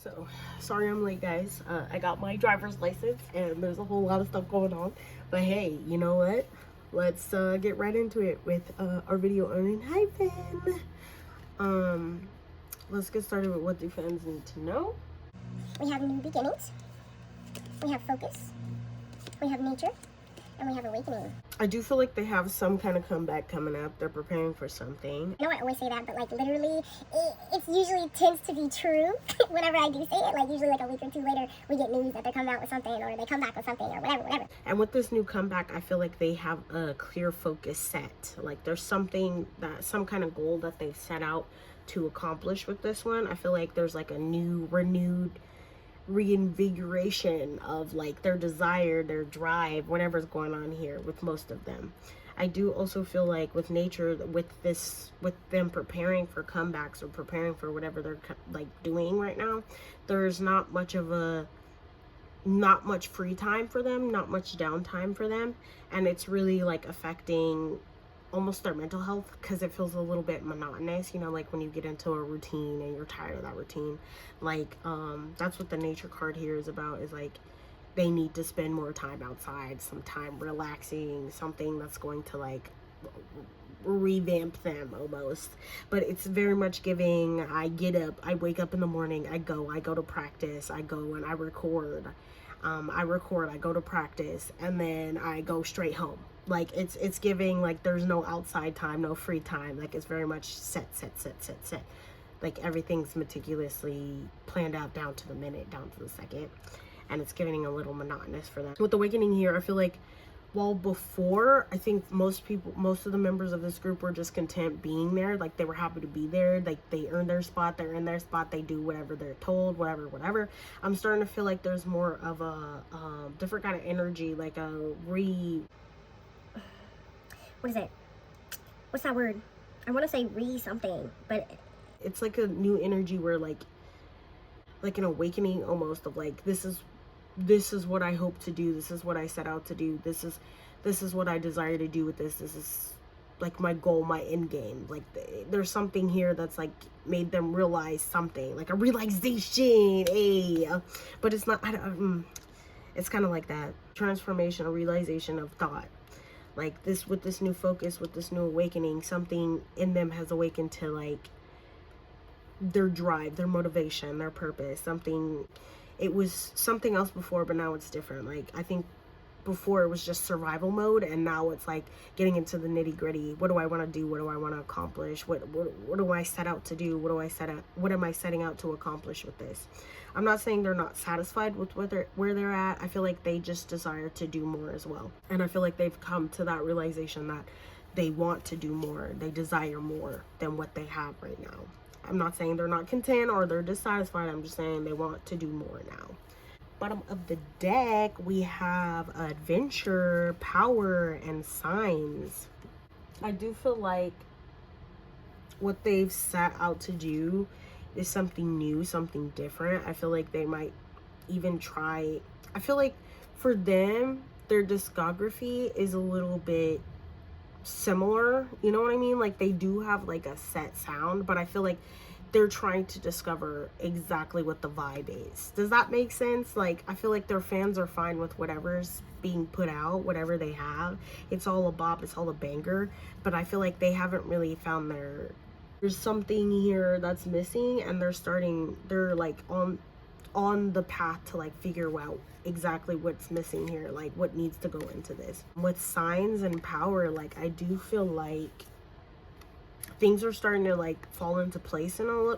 So, sorry I'm late, guys. I got my driver's license and there's a whole lot of stuff going on. But hey, you know what? Let's get right into it with our video on Enhypen. Let's get started with what do fans need to know. We have new beginnings, we have focus, we have nature, and we have awakening. I do feel like they have some kind of comeback coming up. They're preparing for something. I know I always say that, but like literally, it usually tends to be true whenever I do say it. Like usually like a week or two later, we get news that they're coming out with something, or they come back with something, or whatever. And with this new comeback, I feel like they have a clear focus set. Like there's something that, some kind of goal that they've set out to accomplish with this one. I feel like there's like a new, renewed reinvigoration of like their desire, their drive, whatever's going on here with most of them. I do also feel like with nature, with them preparing for comebacks or preparing for whatever they're like doing right now, there's not much free time for them, not much downtime for them, and it's really like affecting almost their mental health because it feels a little bit monotonous, you know, like when you get into a routine and you're tired of that routine. Like that's what the nature card here is about, is like they need to spend more time outside, some time relaxing, something that's going to like revamp them almost. But it's very much giving, I get up, I wake up in the morning, I go to practice, I go and I record, I go to practice, and then I go straight home. Like it's giving like there's no outside time, no free time. Like it's very much set. Like everything's meticulously planned out down to the minute, down to the second, and it's getting a little monotonous for them. With Awakening here, I feel like while before, I think most of the members of this group were just content being there. Like they were happy to be there. Like they earned their spot, they're in their spot, they do whatever they're told, whatever. I'm starting to feel like there's more of a different kind of energy, like a What is it? What's that word? I want to say something, but it's like a new energy where like an awakening almost, of like this is what I hope to do, this is what I set out to do, this is what I desire to do with this is like my goal, my end game. Like there's something here that's like made them realize something, like a realization, but it's not, it's kind of like that transformation, a realization of thought. Like this, with this new focus, with this new awakening, something in them has awakened to like their drive, their motivation, their purpose. Something, it was something else before, but now it's different. Like I think before it was just survival mode, and now it's like getting into the nitty gritty. What do I want to do? What do I want to accomplish? What do I set out to do? What am I setting out to accomplish with this? I'm not saying they're not satisfied with where they're at. I feel like they just desire to do more as well. And I feel like they've come to that realization that they want to do more. They desire more than what they have right now. I'm not saying they're not content or they're dissatisfied. I'm just saying they want to do more now. Bottom of the deck, we have adventure, power, and signs. I do feel like what they've set out to do is something new, something different. I feel like they might even try, I feel like for them, their discography is a little bit similar, you know what I mean? Like they do have like a set sound, but I feel like they're trying to discover exactly what the vibe is. Does that make sense? Like I feel like their fans are fine with whatever's being put out, whatever they have. It's all a bop, it's all a banger, but I feel like they haven't really found there's something here that's missing, and they're like on the path to like figure out exactly what's missing here, like what needs to go into this. With signs and power, like I do feel like things are starting to like fall into place in a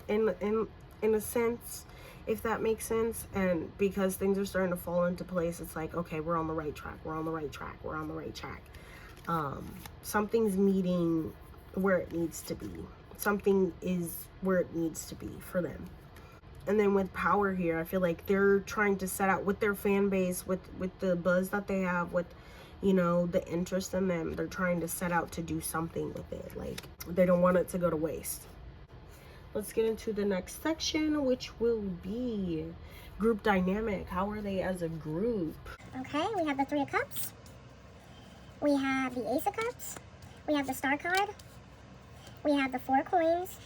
sense, if that makes sense. And because things are starting to fall into place, it's like, okay, we're on the right track, something's meeting where it needs to be, something is where it needs to be for them. And then with power here, I feel like they're trying to set out with their fan base, with the buzz that they have, with, you know, the interest in them. They're trying to set out to do something with it. Like they don't want it to go to waste. Let's get into the next section, which will be group dynamic. How are they as a group? okay, we have the Three of Cups, we have the Ace of Cups, we have the Star card, we have the 4 coins,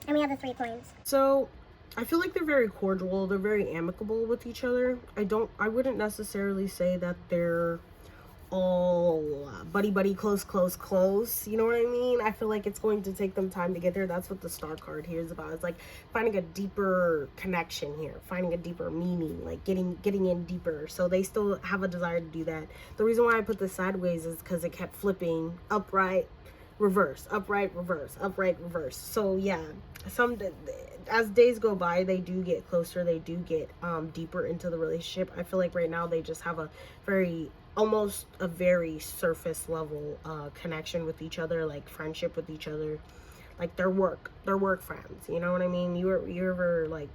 and we have the 3 coins. So I feel like they're very cordial, they're very amicable with each other. I wouldn't necessarily say that they're all buddy buddy, close, you know what I mean? I feel like it's going to take them time to get there. That's what the star card here is about. It's like finding a deeper connection here, finding a deeper meaning, like getting in deeper. So they still have a desire to do that. The reason why I put this sideways is because it kept flipping upright, reverse, upright, reverse, upright, reverse. So yeah, as days go by, they do get closer, they do get deeper into the relationship. I feel like right now they just have a almost a very surface level connection with each other, like friendship with each other, like they're work friends, you know what I mean? You ever like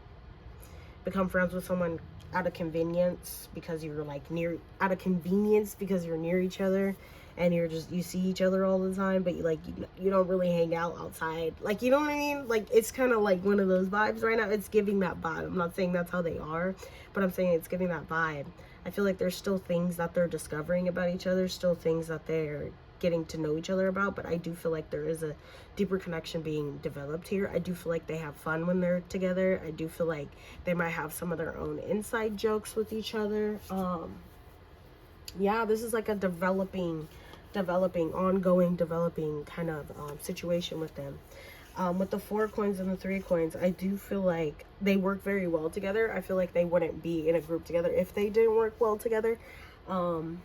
become friends with someone out of convenience because you're like out of convenience because you're near each other, and you see each other all the time, but you don't really hang out outside, like, you know what I mean? Like, it's kind of like one of those vibes right now. It's giving that vibe. I'm not saying that's how they are, but I'm saying it's giving that vibe. I feel like there's still things that they're discovering about each other, still things that they're getting to know each other about, but I do feel like there is a deeper connection being developed here. I do feel like they have fun when they're together. I do feel like they might have some of their own inside jokes with each other. Yeah, this is like a ongoing developing kind of situation with them. With the 4 coins and the 3 coins, I do feel like they work very well together. I feel like they wouldn't be in a group together if they didn't work well together. And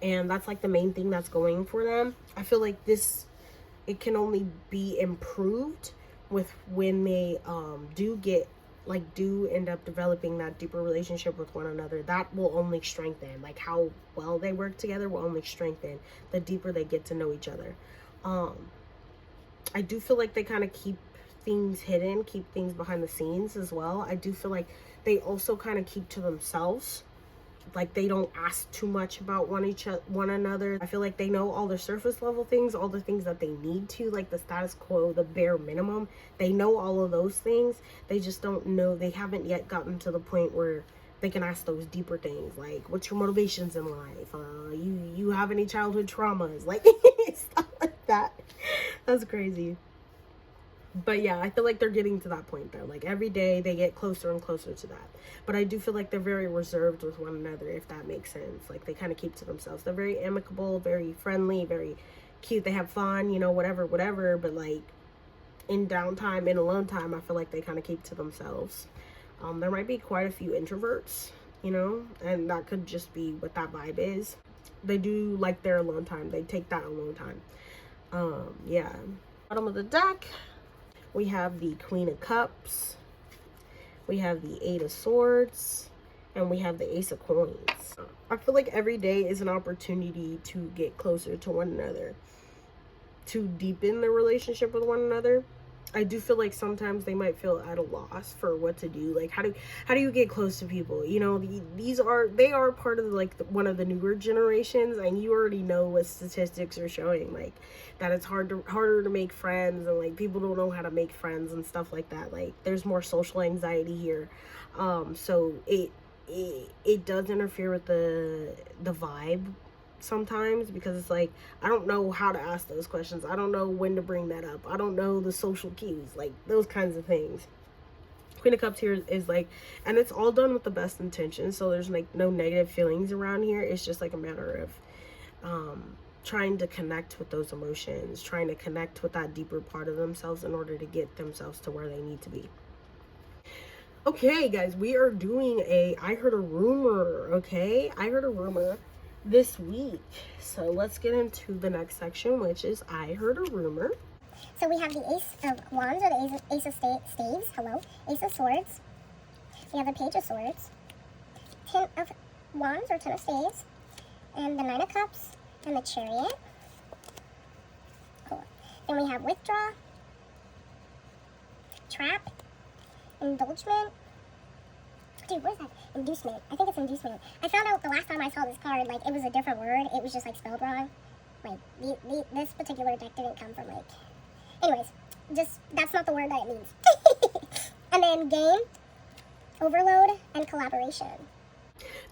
that's like the main thing that's going for them. I feel like it can only be improved with when they do end up developing that deeper relationship with one another. That will only strengthen, like, how well they work together will only strengthen the deeper they get to know each other. I do feel like they kind of keep things hidden, keep things behind the scenes as well. I do feel like they also kind of keep to themselves. Like, they don't ask too much about one another. I feel like they know all the surface level things, all the things that they need to, like the status quo, the bare minimum. They know all of those things. They just don't know, they haven't yet gotten to the point where they can ask those deeper things, like, what's your motivations in life? You have any childhood traumas? Like, stuff like that. That's crazy. But yeah, I feel like they're getting to that point though. Like, every day they get closer and closer to that. But I do feel like they're very reserved with one another, if that makes sense. Like, they kind of keep to themselves. They're very amicable, very friendly, very cute. They have fun, whatever. But like, in downtime, in alone time, I feel like they kind of keep to themselves. There might be quite a few introverts, and that could just be what that vibe is. They do like their alone time. They take that alone time. Yeah. Bottom of the deck, we have the Queen of Cups, we have the 8 of Swords, and we have the Ace of Coins. I feel like every day is an opportunity to get closer to one another, to deepen the relationship with one another. I do feel like sometimes they might feel at a loss for what to do. Like, how do you get close to people? They are part of one of the newer generations, and you already know what statistics are showing, like, that it's harder to make friends, and like, people don't know how to make friends and stuff like that. Like, there's more social anxiety here. So it does interfere with the vibe sometimes, because it's like, I don't know how to ask those questions. I don't know when to bring that up. I don't know the social cues, like those kinds of things. Queen of Cups here is like, and it's all done with the best intentions, so there's like no negative feelings around here. It's just like a matter of trying to connect with those emotions, trying to connect with that deeper part of themselves in order to get themselves to where they need to be. Okay, guys, we are doing I heard a rumor, okay? I heard a rumor this week. So let's get into the next section, which is I heard a rumor. So we have the Ace of Wands, or the Ace of Staves, Ace of Swords. We have the Page of Swords, 10 of Wands, or 10 of Staves, and the 9 of Cups, and the Chariot. Cool. Then we have Withdraw, Trap, Indulgement. Dude, what is that? Inducement. I think it's inducement. I found out the last time I saw this card, like, it was a different word. It was just, like, spelled wrong. Like, this particular deck didn't come from, like... Anyways, that's not the word that it means. And then game, overload, and collaboration.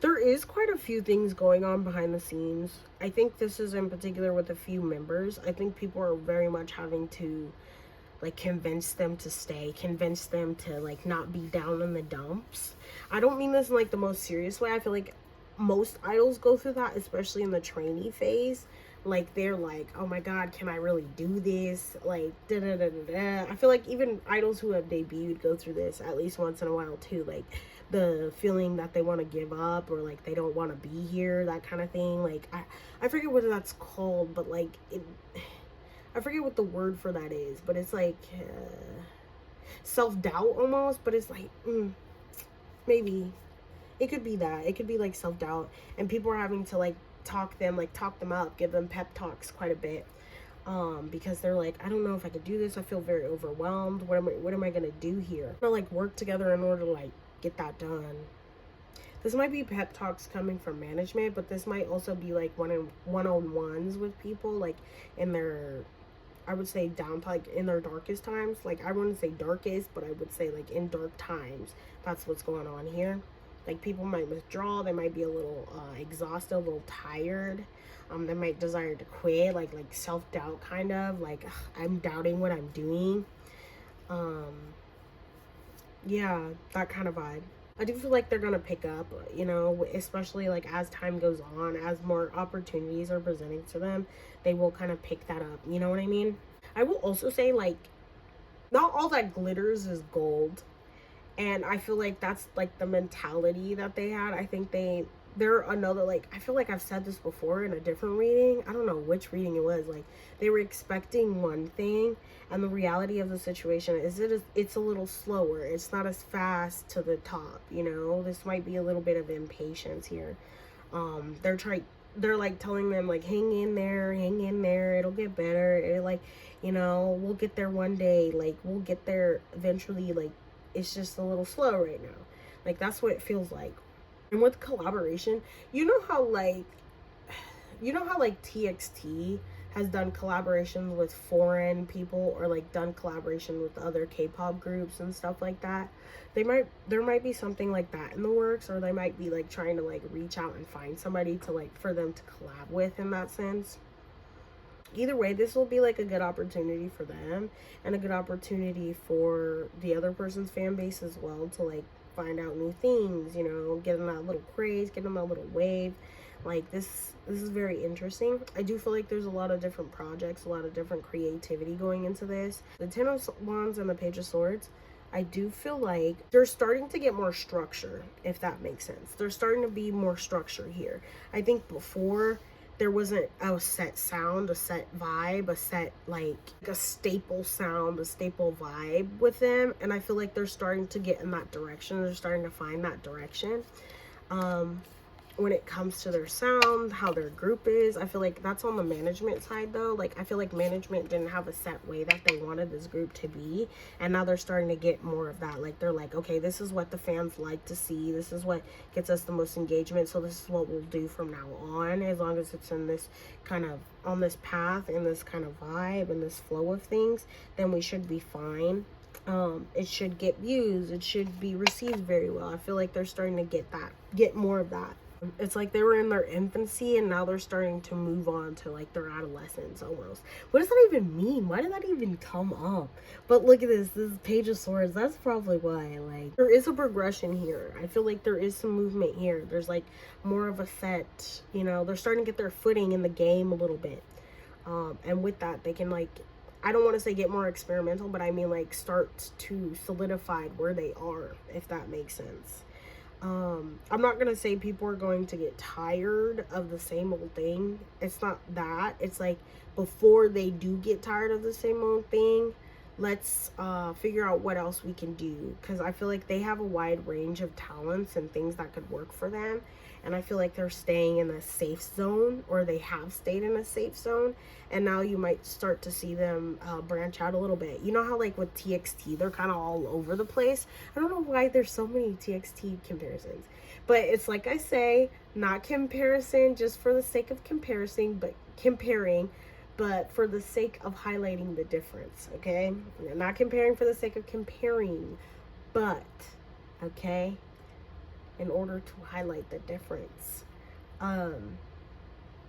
There is quite a few things going on behind the scenes. I think this is in particular with a few members. I think people are very much having to like convince them to stay, convince them to like not be down in the dumps. I don't mean this in like the most serious way. I feel like most idols go through that, especially in the trainee phase. Like they're like, oh my god, can I really do this? Like da da da da da. I feel like even idols who have debuted go through this at least once in a while too. Like the feeling that they want to give up, or like they don't want to be here, that kind of thing. Like I forget what that's called, but like I forget what the word for that is, but it's like self-doubt almost, but it's like maybe it could be that. It could be like self-doubt, and people are having to like talk them up, give them pep talks quite a bit, because they're like, I don't know if I could do this. I feel very overwhelmed. What am I gonna do here? To like work together in order to like get that done. This might be pep talks coming from management, but this might also be like one-on-ones with people, like in their, I would say down, like in their darkest times. Like I wouldn't say darkest, but I would say like in dark times. That's what's going on here. Like people might withdraw. They might be a little exhausted, a little tired. They might desire to quit, like self-doubt kind of. Like I'm doubting what I'm doing. Yeah, that kind of vibe. I do feel like they're gonna pick up, you know, especially like as time goes on, as more opportunities are presenting to them, they will kind of pick that up. You know what I mean? I will also say, like, not all that glitters is gold. And I feel like that's like the mentality that they had. I think they're another, like, I feel like I've said this before in a different reading. I don't know which reading it was. Like they were expecting one thing, and the reality of the situation is it's a little slower. It's not as fast to the top, you know. This might be a little bit of impatience here. They're like telling them like hang in there, it'll get better. It like, you know, we'll get there one day, like we'll get there eventually, like it's just a little slow right now. Like that's what it feels like. And with collaboration, you know how like TXT has done collaborations with foreign people, or like done collaboration with other K-pop groups and stuff like that. There might be something like that in the works, or they might be like trying to like reach out and find somebody to like for them to collab with in that sense. Either way, this will be like a good opportunity for them, and a good opportunity for the other person's fan base as well, to like find out new things, you know, get in that little craze, get in that little wave. Like this is very interesting. I do feel like there's a lot of different projects, a lot of different creativity going into this. The Ten of Wands and the Page of Swords, I do feel like they're starting to get more structure, if that makes sense. There's starting to be more structure here. I think before there wasn't a set sound, a set vibe, a set like a staple sound, a staple vibe with them. And I feel like they're starting to get in that direction. They're starting to find that direction. When it comes to their sound, how their group is, I feel like that's on the management side though. Like I feel like management didn't have a set way that they wanted this group to be, and now they're starting to get more of that. Like they're like, okay, this is what the fans like to see, this is what gets us the most engagement, so this is what we'll do from now on. As long as it's in this kind of, on this path and this kind of vibe and this flow of things, then we should be fine. It should get views, it should be received very well. I feel like they're starting to get more of that. It's like they were in their infancy, and now they're starting to move on to like their adolescence almost. What does that even mean? Why did that even come up? But look at this Page of Swords. That's probably why. Like there is a progression here. I feel like there is some movement here. There's like more of a set, you know, they're starting to get their footing in the game a little bit. And with that, they can like, I don't want to say get more experimental, but I mean like start to solidify where they are, if that makes sense. I'm not gonna say people are going to get tired of the same old thing. It's not that. It's like before they do get tired of the same old thing, let's figure out what else we can do, because I feel like they have a wide range of talents and things that could work for them. And I feel like they're staying in a safe zone, or they have stayed in a safe zone, and now you might start to see them branch out a little bit. You know how like with TXT, they're kind of all over the place. I don't know why there's so many TXT comparisons, but it's like I say, not comparison just for the sake of comparison, but comparing, but for the sake of highlighting the difference, okay? Not comparing for the sake of comparing, but, okay, in order to highlight the difference.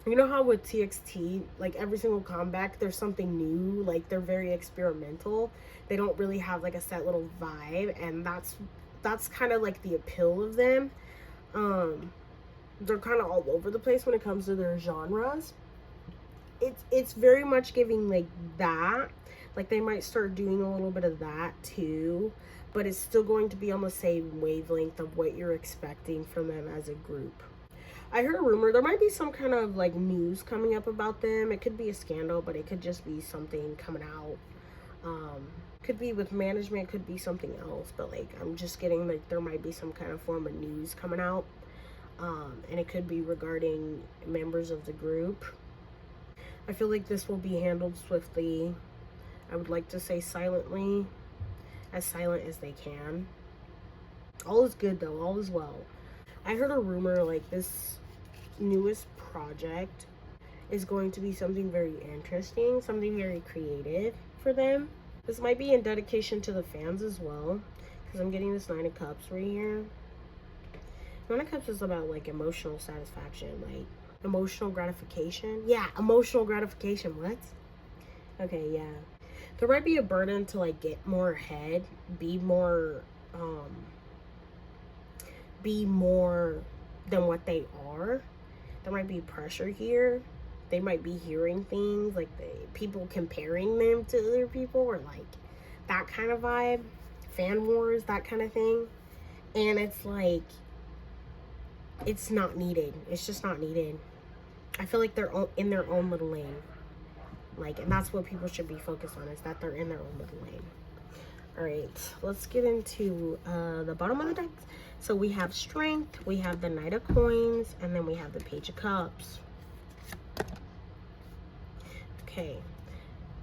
You know how with TXT, like every single comeback, there's something new, like they're very experimental. They don't really have like a set little vibe, and that's kind of like the appeal of them. They're kind of all over the place when it comes to their genres. It's very much giving like that. Like they might start doing a little bit of that too, but it's still going to be on the same wavelength of what you're expecting from them as a group. I heard a rumor there might be some kind of like news coming up about them. It could be a scandal, but it could just be something coming out. Could be with management, could be something else, but like I'm just getting like there might be some kind of form of news coming out. And it could be regarding members of the group. I feel like this will be handled swiftly. I would like to say silently, as silent as they can. All is good though, all is well. I heard a rumor like this newest project is going to be something very interesting, something very creative for them. This might be in dedication to the fans as well, because I'm getting this 9 of Cups right here. 9 of Cups is about like emotional satisfaction, like emotional gratification. Yeah, emotional gratification. What? Okay, yeah. There might be a burden to like get more ahead, be more than what they are. There might be pressure here. They might be hearing things like people comparing them to other people, or like that kind of vibe, fan wars, that kind of thing. And it's like, it's not needed. It's just not needed. I feel like they're in their own little lane. Like, and that's what people should be focused on, is that they're in their own little lane. All right, let's get into the bottom of the deck. So we have Strength, we have the Knight of Coins, and then we have the Page of Cups. Okay,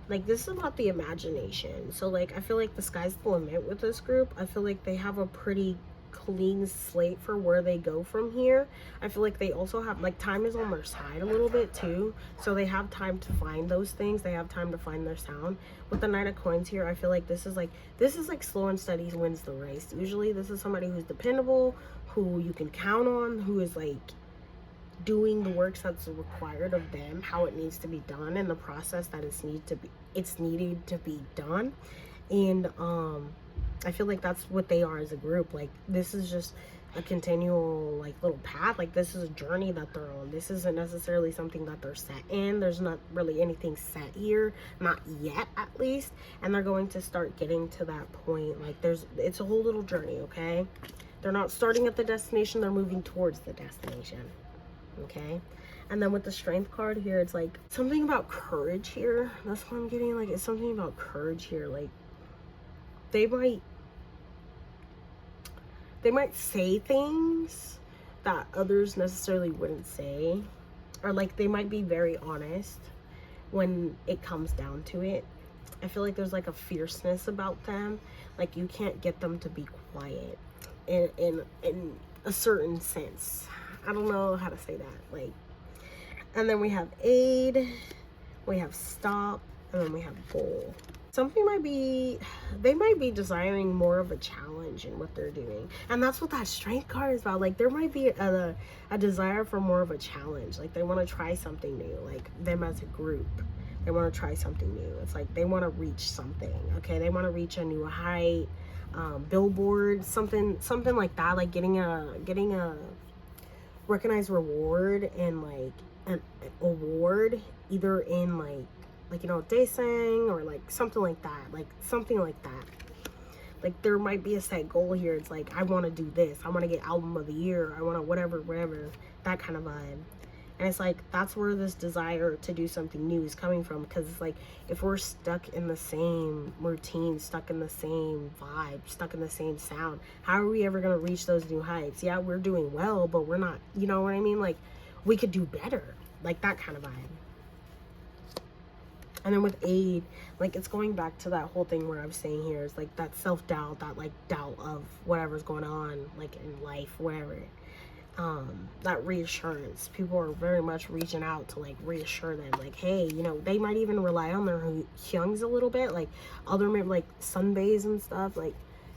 like this is about the imagination. So like I feel like the sky's the limit with this group. I feel like they have a pretty clean slate for where they go from here. I feel like they also have like time is on their side a little bit too, so they have time to find those things. They have time to find their sound. With the Knight of Coins here, I feel like this is like slow and steady wins the race. Usually this is somebody who's dependable, who you can count on, who is like doing the works that's required of them, how it needs to be done, and the process that it's needed to be done. And I feel like that's what they are as a group. Like this is just a continual like little path. Like this is a journey that they're on. This isn't necessarily something that they're set in. There's not really anything set here, not yet at least, and they're going to start getting to that point. Like it's a whole little journey. Okay, they're not starting at the destination, they're moving towards the destination. Okay, and then with the Strength card here, it's like something about courage here. That's what I'm getting. Like it's something about courage here. Like they might say things that others necessarily wouldn't say, or like they might be very honest when it comes down to it. I feel like there's like a fierceness about them. Like you can't get them to be quiet in a certain sense. I don't know how to say that. Like, and then we have Aid, we have Stop, and then we have Bowl. Something they might be desiring more of a challenge in what they're doing, and that's what that Strength card is about. Like there might be a desire for more of a challenge. Like they want to try something new. Like them as a group, they want to try something new. It's like they want to reach something. Okay, they want to reach a new height, billboard, something like that. Like getting a recognized reward and like an award, either in like you know, dancing or like something like that. Like there might be a set goal here. It's like I want to do this, I want to get album of the year, I want to whatever, that kind of vibe. And it's like that's where this desire to do something new is coming from, because it's like if we're stuck in the same routine, stuck in the same vibe, stuck in the same sound, how are we ever going to reach those new heights? Yeah, we're doing well, but we're not, you know what I mean? Like we could do better, like that kind of vibe. And then with Aid, like it's going back to that whole thing where I was saying here, is like that self-doubt, that like doubt of whatever's going on like in life, whatever. That reassurance. People are very much reaching out to like reassure them, like, hey, you know, they might even rely on their hyungs a little bit, like other like sunbaes and stuff. Like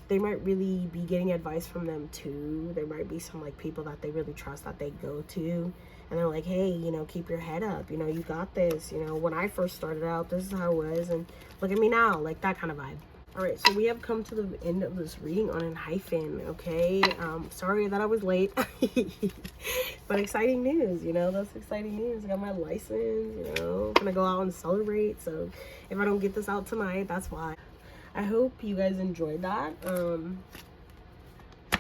they might really be getting advice from them too. There might be some like people that they really trust that they go to and they're like, hey, you know, keep your head up, you know, you got this. You know, when I first started out, this is how it was, and look at me now, like that kind of vibe. All right, so we have come to the end of this reading on Enhypen, okay? Sorry that I was late, but exciting news, you know, that's exciting news. I got my license, you know, I'm gonna go out and celebrate, so if I don't get this out tonight, that's why. I hope you guys enjoyed that. I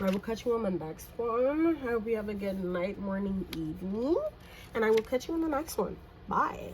will catch you on the next one. I hope you have a good night, morning, evening, and I will catch you on the next one. Bye.